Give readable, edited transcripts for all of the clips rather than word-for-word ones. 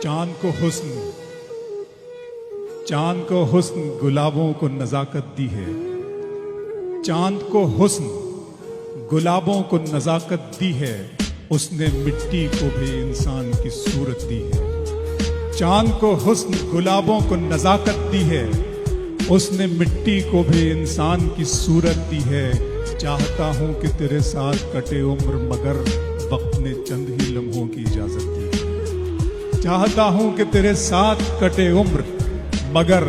चांद को हुस्न गुलाबों को नजाकत दी है। चांद को हुस्न गुलाबों को नजाकत दी है, उसने मिट्टी को भी इंसान की सूरत दी है। चांद को हुस्न गुलाबों को नजाकत दी है, उसने मिट्टी को भी इंसान की सूरत दी है। चाहता हूं कि तेरे साथ कटे उम्र, मगर वक्त ने चंद ही लम्हों की इजाजत दी है। चाहता हूं कि तेरे साथ कटे उम्र, मगर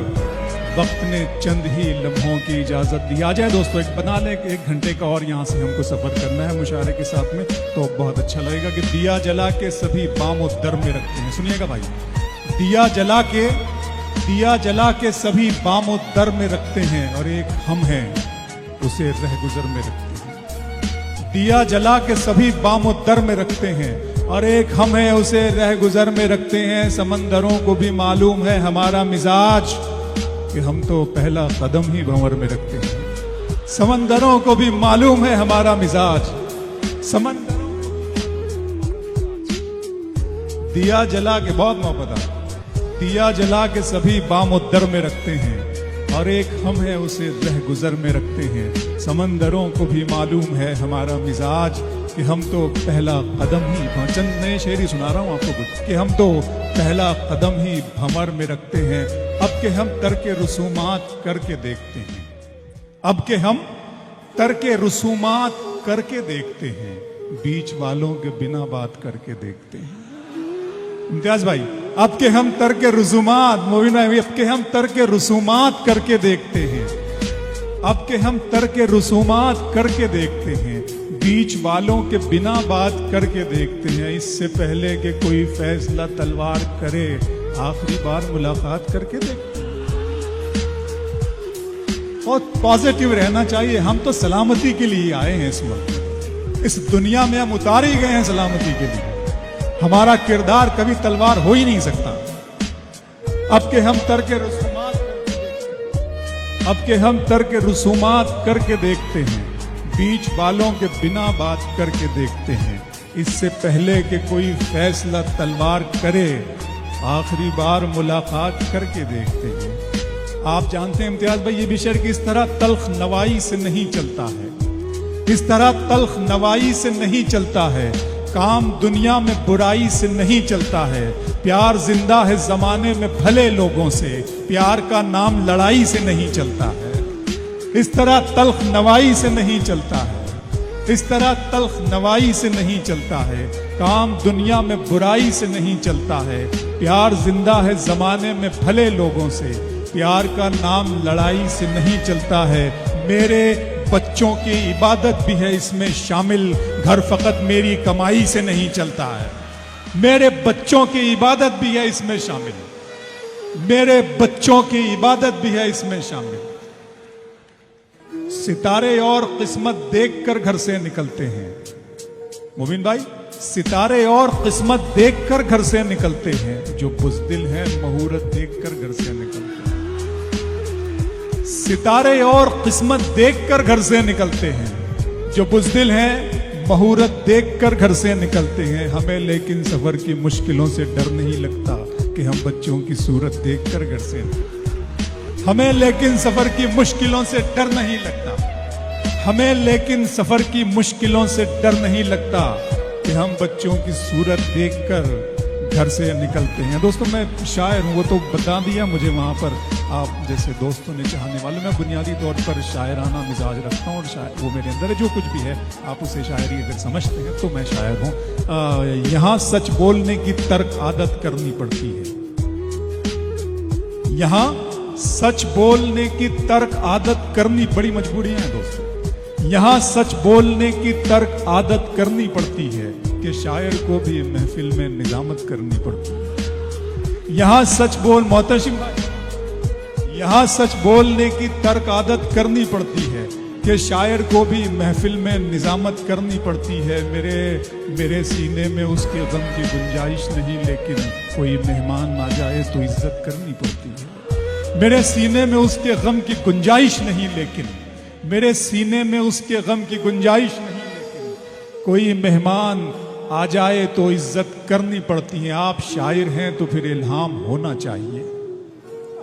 वक्त ने चंद ही लम्हों की इजाजत दी। आ जाए दोस्तों, एक बना लें 1 घंटे का और यहाँ से हमको सफर करना है मुशायरे के साथ में, तो बहुत अच्छा लगेगा कि दिया जला के सभी बामो दर में रखते हैं। सुनिएगा भाई, दिया जला के सभी बामो दर में रखते हैं, और एक हम हैं उसे रह गुजर में रखते हैं। दिया जला के सभी बामो दर में रखते हैं, और एक हम हैं उसे रह गुजर में रखते हैं। समंदरों को भी मालूम है हमारा मिजाज, कि हम तो पहला कदम ही भंवर में रखते हैं। समंदरों को भी मालूम है हमारा मिजाज, समंदरों दिया जला के, बहुत मोहब्बत, दिया जला के सभी बामुद्दर में रखते हैं, और एक हम है उसे रह गुजर में रखते हैं। समंदरों को भी मालूम है हमारा मिजाज, कि हम तो पहला कदम ही, चंद नए शेर ही सुना रहा हूं आपको कुछ, कि हम तो पहला कदम ही भंवर में रखते हैं। अब के हम तरके रसूमात करके देखते हैं, अब के हम तरके रसूमात करके देखते हैं, बीच वालों के बिना बात करके देखते हैं। इम्तियाज भाई, अब के हम तरके रसूमात, मोबिना, अब के हम तरके रसूमात करके देखते हैं, अब के हम तरके रसूमात करके देखते हैं, बीच वालों के बिना बात करके देखते हैं। इससे पहले कि कोई फैसला तलवार करे, आखिरी बार मुलाकात करके देखते हैं। और पॉजिटिव रहना चाहिए। हम तो सलामती के लिए आए हैं इस वक्त, इस दुनिया में हम उतार ही गए हैं सलामती के लिए। हमारा किरदार कभी तलवार हो ही नहीं सकता। अब के हम तरके रसूमात करके देखते हैं, बीच वालों के बिना बात करके देखते हैं। इससे पहले कि कोई फैसला तलवार करे, आखिरी बार मुलाकात करके देखते हैं। आप जानते हैं इम्तियाज भाई, ये भी शेर की इस तरह तल्ख नवाई से नहीं चलता है, इस तरह तल्ख नवाई से नहीं चलता है। काम दुनिया में बुराई से नहीं चलता है, प्यार जिंदा है जमाने में भले लोगों से, प्यार का नाम लड़ाई से नहीं चलता है। इस तरह तल्ख नवाई से नहीं चलता है, इस तरह तल्ख नवाई से नहीं चलता है। काम दुनिया में बुराई से नहीं चलता है, प्यार जिंदा है जमाने में भले लोगों से, प्यार का नाम लड़ाई से नहीं चलता है। मेरे बच्चों की इबादत भी है इसमें शामिल, घर फकत मेरी कमाई से नहीं चलता है। मेरे बच्चों की इबादत भी है इसमें शामिल, मेरे बच्चों की इबादत भी है इसमें शामिल। सितारे और किस्मत देखकर घर से निकलते हैं। मोबिन भाई, सितारे और किस्मत देखकर घर से निकलते हैं, जो बुज़दिल हैं मुहूर्त देखकर घर से निकलते हैं। सितारे और किस्मत देखकर घर से निकलते हैं, जो बुज़दिल हैं मुहूर्त देखकर घर से निकलते हैं। हमें लेकिन सफर की मुश्किलों से डर नहीं लगता, कि हम बच्चों की सूरत देखकर घर से, हमें लेकिन सफर की मुश्किलों से डर नहीं लगता, हमें लेकिन सफर की मुश्किलों से डर नहीं लगता, कि हम बच्चों की सूरत देखकर घर से निकलते हैं। दोस्तों, मैं शायर हूँ, वो तो बता दिया मुझे वहाँ पर, आप जैसे दोस्तों ने, चाहने वाले। मैं बुनियादी तौर पर शायराना मिजाज रखता हूँ, और वो मेरे अंदर है। जो कुछ भी है आप उसे शायरी अगर समझते हैं तो मैं शायर हूँ। यहाँ सच बोलने की तर्क आदत करनी पड़ती है, यहाँ सच बोलने की तर्क आदत करनी, बड़ी मजबूरियां हैं दोस्तों। यहाँ सच बोलने की तर्क आदत करनी पड़ती है, कि शायर को भी महफिल में निजामत करनी पड़ती है। यहाँ सच बोल, मोहतशिम भाई, यहाँ सच बोलने की तर्क आदत करनी पड़ती है, कि शायर को भी महफिल में निजामत करनी पड़ती है। मेरे सीने में उसके गम की गुंजाइश नहीं, लेकिन कोई मेहमान आ जाए तो इज्जत करनी पड़ती है। मेरे सीने में उसके गम की गुंजाइश नहीं, लेकिन मेरे सीने में उसके गम की गुंजाइश नहीं, लेकिन कोई मेहमान आ जाए तो इज्जत करनी पड़ती है। आप शायर हैं तो फिर इल्हाम होना चाहिए।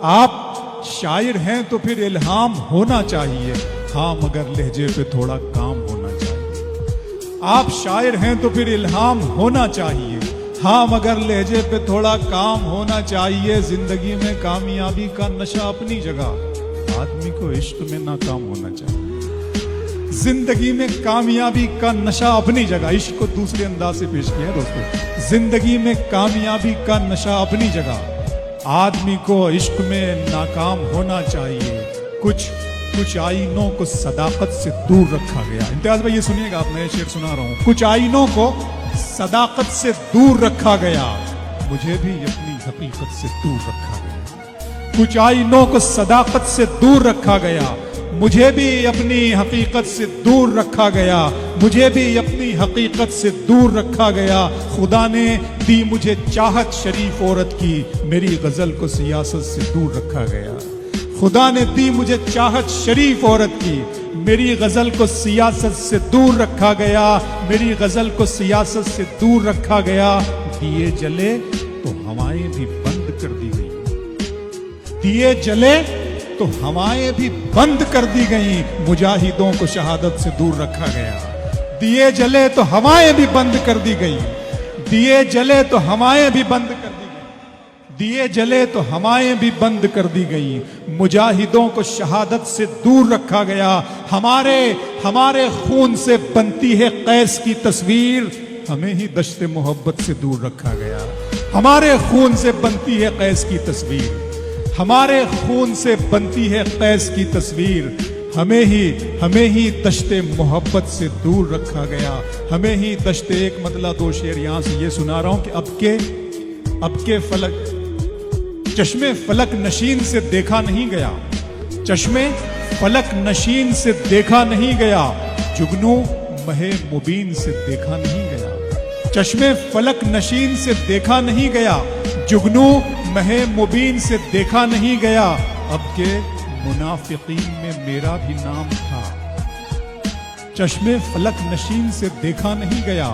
आप शायर हैं तो फिर इल्हाम होना चाहिए। हाँ मगर लहजे पे थोड़ा काम होना चाहिए। आप शायर हैं तो फिर इल्हाम होना चाहिए। हाँ मगर लहजे पे थोड़ा काम होना चाहिए। जिंदगी में कामयाबी का नशा अपनी जगह, आदमी को इश्क में नाकाम होना चाहिए। जिंदगी में कामयाबी का नशा अपनी जगह, इश्क को दूसरे अंदाज से पेश किया है दोस्तों। जिंदगी में कामयाबी का नशा अपनी जगह, आदमी को इश्क में नाकाम होना चाहिए। कुछ आईनों को सदाकत से दूर रखा गया। इम्तियाज भाई ये सुनिएगा, आप नए शेर सुना रहा हूं। कुछ आईनों को सदाकत से दूर रखा गया, मुझे भी अपनी हकीकत से दूर रखा गया। कुछ आईनों को सदाकत से दूर रखा गया, मुझे भी अपनी हकीकत से दूर रखा गया। मुझे भी अपनी हकीकत से दूर रखा गया। खुदा ने दी मुझे चाहत शरीफ औरत की, मेरी गजल को सियासत से दूर रखा गया। खुदा ने दी मुझे चाहत शरीफ औरत की, मेरी गजल को सियासत से दूर रखा गया। मेरी गजल को सियासत से दूर रखा गया। दिए जले तो हवाएं भी बंद कर दी गई। दिए जले तो हवाएं भी बंद कर दी गई। मुजाहिदों को शहादत से दूर रखा गया। दिए जले तो हवाएं भी बंद कर दी गई। दिए जले तो हवाएं भी बंद कर दी गई। दिए जले तो हवाएं भी बंद कर दी गई। मुजाहिदों को शहादत से दूर रखा गया। हमारे खून से बनती है कैस की तस्वीर, हमें ही दश्ते मोहब्बत से दूर रखा गया। हमारे खून से बनती है कैस की तस्वीर, हमारे खून से बनती है कैस की तस्वीर, हमें ही दश्ते मोहब्बत से दूर रखा गया। हमें ही दश्ते, एक मतला दो शेर यहां से ये सुना रहा हूं कि अब के फलक, चश्मे फलक नशीन से देखा नहीं गया। चश्मे फलक नशीन से देखा नहीं गया, जुगनू महे मुबीन से देखा नहीं गया। चश्मे फलक नशीन से देखा नहीं गया, जुगनू महे मुबीन से देखा नहीं गया। अब के मुनाफिकीन में मेरा भी नाम था। चश्मे फलक नशीन से देखा नहीं गया,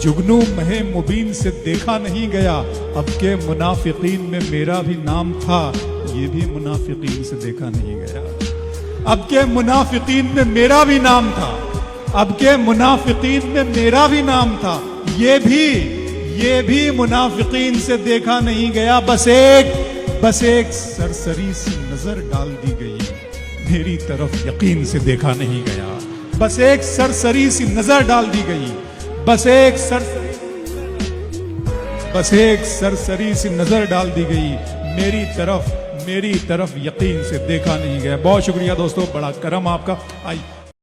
जुगनू महे मुबीन से देखा नहीं गया। अब के मुनाफिकीन में मेरा भी नाम था, ये भी मुनाफिकीन से देखा नहीं गया। अब के मुनाफिकीन में मेरा भी नाम था, अब के मुनाफिकीन में मेरा भी नाम था, ये भी मुनाफिकीन से देखा नहीं गया। बस एक सरसरी सी नजर डाल दी गई, मेरी तरफ यकीन से देखा नहीं गया। बस एक सरसरी सी नजर डाल दी गई, बस एक सरसरी सी नजर डाल दी गई, मेरी तरफ यकीन से देखा नहीं गया। बहुत शुक्रिया दोस्तों, बड़ा करम आपका। आई